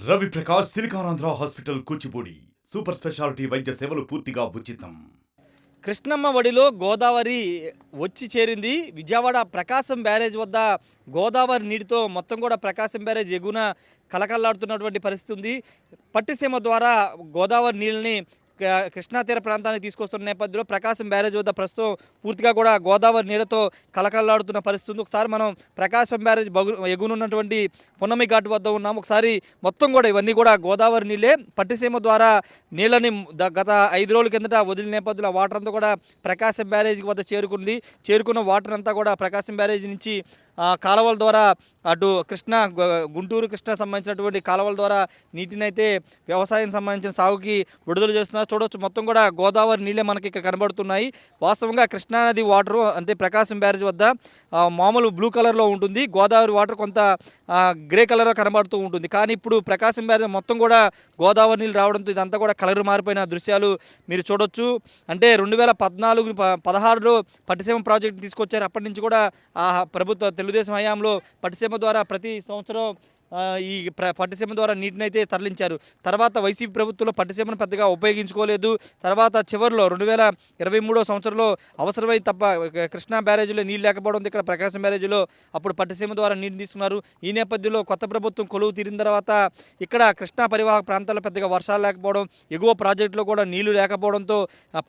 Ravi Prakash Siliconandhra hospital Kuchipudi super speciality వైద్య సేవలు పూర్తిగా ఉచితం. కృష్ణమ్మ ఒడిలో గోదావరి వచ్చి చేరింది. విజయవాడ ప్రకాశం బ్యారేజ్ వద్ద గోదావరి నీటితో మొత్తం కూడా ప్రకాశం బ్యారేజ్ ఎగువన కలకల్లాడుతున్నటువంటి పరిస్థితి ఉంది. పట్టిసీమ ద్వారా గోదావరి నీళ్ళని కృష్ణా తీర ప్రాంతానికి తీసుకొస్తున్న నేపథ్యంలో ప్రకాశం బ్యారేజ్ వద్ద ప్రస్తుతం పూర్తిగా కూడా గోదావరి నీళ్ళతో కలకల్లాడుతున్న పరిస్థితి ఉంది. ఒకసారి మనం ప్రకాశం బ్యారేజ్ ఎగునున్నటువంటి పున్నమి ఘాట్ వద్ద ఉన్నాము. ఒకసారి మొత్తం కూడా ఇవన్నీ కూడా గోదావరి నీళ్ళే. పట్టిసీమ ద్వారా నీళ్ళని గత 5 రోజుల కిందట వదిలిన నేపథ్యంలో వాటర్ అంతా కూడా ప్రకాశం బ్యారేజ్ వద్ద చేరుకున్న వాటర్ అంతా కూడా ప్రకాశం బ్యారేజ్ నుంచి కాలువల ద్వారా అటు గుంటూరు కృష్ణ సంబంధించినటువంటి కాలువల ద్వారా నీటిని అయితే వ్యవసాయం సంబంధించిన సాగుకి విడుదల చేస్తున్నారు. చూడవచ్చు మొత్తం కూడా గోదావరి నీళ్ళే మనకి ఇక్కడ కనబడుతున్నాయి. వాస్తవంగా కృష్ణానది వాటరు అంటే ప్రకాశం బ్యారేజ్ వద్ద మామూలు బ్లూ కలర్లో ఉంటుంది. గోదావరి వాటర్ కొంత గ్రే కలర్లో కనబడుతూ ఉంటుంది. కానీ ఇప్పుడు ప్రకాశం బ్యారేజ్ మొత్తం కూడా గోదావరి నీళ్ళు రావడంతో ఇదంతా కూడా కలర్ మారిపోయిన దృశ్యాలు మీరు చూడొచ్చు. అంటే 2014-16లో పట్టిసీమ ప్రాజెక్టు తీసుకొచ్చారు. అప్పటి నుంచి కూడా ప్రభుత్వ తెలుగుదేశం హయాంలో పట్టిసీమ ద్వారా ప్రతి సంవత్సరం ఈ పట్టిసీమ ద్వారా నీటిని అయితే తరలించారు. తర్వాత వైసీపీ ప్రభుత్వంలో పట్టిసీమను పెద్దగా ఉపయోగించుకోలేదు. తర్వాత చివరిలో 2023 సంవత్సరంలో అవసరమై తప్ప కృష్ణా బ్యారేజీలో నీళ్ళు లేకపోవడంతో ఇక్కడ ప్రకాశం బ్యారేజీలో అప్పుడు పట్టిసీమ ద్వారా నీటిని తీసుకున్నారు. ఈ నేపథ్యంలో కొత్త ప్రభుత్వం కొలువు తీరిన తర్వాత ఇక్కడ కృష్ణా పరివాహక ప్రాంతాల్లో పెద్దగా వర్షాలు లేకపోవడం, ఎగువ ప్రాజెక్టులో కూడా నీళ్లు లేకపోవడంతో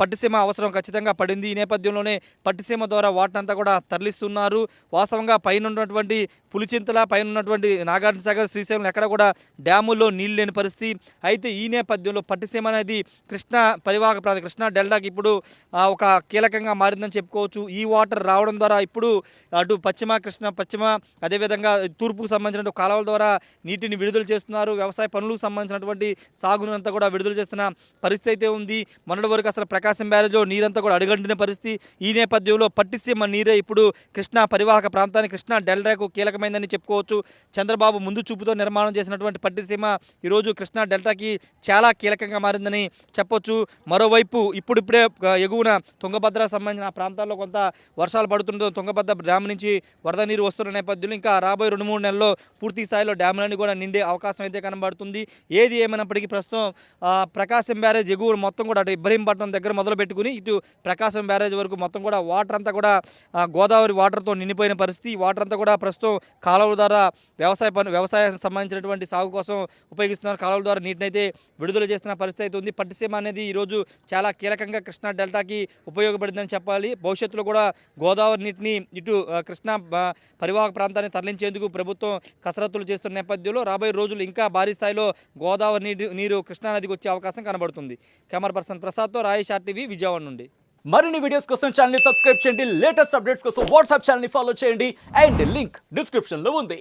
పట్టిసీమ అవసరం ఖచ్చితంగా పడింది. ఈ నేపథ్యంలోనే పట్టిసీమ ద్వారా వాటినంతా కూడా తరలిస్తున్నారు. వాస్తవంగా పైన ఉన్నటువంటి పులిచింతల పైన ఉన్నటువంటి నాగార్జున సాగర్, శ్రీశైలం ఎక్కడ కూడా డ్యాముల్లో నీళ్ళు లేని పరిస్థితి. అయితే ఈ నేపథ్యంలో పట్టిసీమ అనేది కృష్ణా పరివాహక ప్రాంతం కృష్ణా డెల్టాకి ఇప్పుడు ఒక కీలకంగా మారిందని చెప్పుకోవచ్చు. ఈ వాటర్ రావడం ద్వారా ఇప్పుడు అటు పశ్చిమ అదేవిధంగా తూర్పుకు సంబంధించిన కాలువల ద్వారా నీటిని విడుదల చేస్తున్నారు. వ్యవసాయ పనులకు సంబంధించినటువంటి సాగునంతా కూడా విడుదల చేస్తున్న పరిస్థితి అయితే ఉంది. మొన్నటి వరకు అసలు ప్రకాశం బ్యారేజ్లో నీరంతా కూడా అడుగంటిన పరిస్థితి. ఈ నేపథ్యంలో పట్టిసీమ నీరే ఇప్పుడు కృష్ణా పరివాహక ప్రాంతానికి కృష్ణా డెల్టాకు కీలకమైందని చెప్పుకోవచ్చు. చంద్రబాబు ముందు చూపుతో నిర్మాణం చేసినటువంటి పట్టిసీమ ఈరోజు కృష్ణా డెల్టాకి చాలా కీలకంగా మారిందని చెప్పొచ్చు. మరోవైపు ఇప్పుడిప్పుడే ఎగువన తుంగభద్ర సంబంధించిన ప్రాంతాల్లో కొంత వర్షాలు పడుతుండడం, తుంగభద్ర డ్యామ్ నుంచి వరద నీరు వస్తున్న నేపథ్యంలో ఇంకా రాబోయే 2-3 నెలల్లో పూర్తి స్థాయిలో డ్యాములన్నీ కూడా నిండే అవకాశం అయితే కనబడుతుంది. ఏది ఏమైనప్పటికీ ప్రస్తుతం ప్రకాశం బ్యారేజ్ ఎగువ మొత్తం కూడా అటు ఇబ్రహీంపట్నం దగ్గర మొదలు పెట్టుకుని ఇటు ప్రకాశం బ్యారేజ్ వరకు మొత్తం కూడా వాటర్ అంతా కూడా గోదావరి వాటర్తో నిండిపోయిన పరిస్థితి. వాటర్ అంతా కూడా ప్రస్తుతం కాలువల ద్వారా వ్యవసాయానికి సంబంధించినటువంటి సాగు కోసం ఉపయోగిస్తున్నారు. కాలువల ద్వారా నీటిని అయితే విడుదల చేస్తున్న పరిస్థితి అయితే ఉంది. పట్టిసీమ అనేది ఈరోజు చాలా కీలకంగా కృష్ణా డెల్టాకి ఉపయోగపడిందని చెప్పాలి. భవిష్యత్తులో కూడా గోదావరి నీటిని ఇటు కృష్ణా పరివాహక ప్రాంతాన్ని తరలించేందుకు ప్రభుత్వం కసరత్తులు చేస్తున్న నేపథ్యంలో రాబోయే రోజులు ఇంకా భారీ స్థాయిలో గోదావరి నీరు కృష్ణానదికి వచ్చే అవకాశం కనబడుతుంది. Camera person ప్రసాద్తో Rayesh RTV Vijayawada నుండి. మరిన్ని వీడియోస్ కోసం ఛానల్ ని సబ్స్క్రైబ్ చేయండి. లేటెస్ట్ అప్డేట్స్ కోసం వాట్సాప్ ఛానల్ ని ఫాలో చేయండి. అండ్ లింక్ డిస్క్రిప్షన్ లో ఉంది.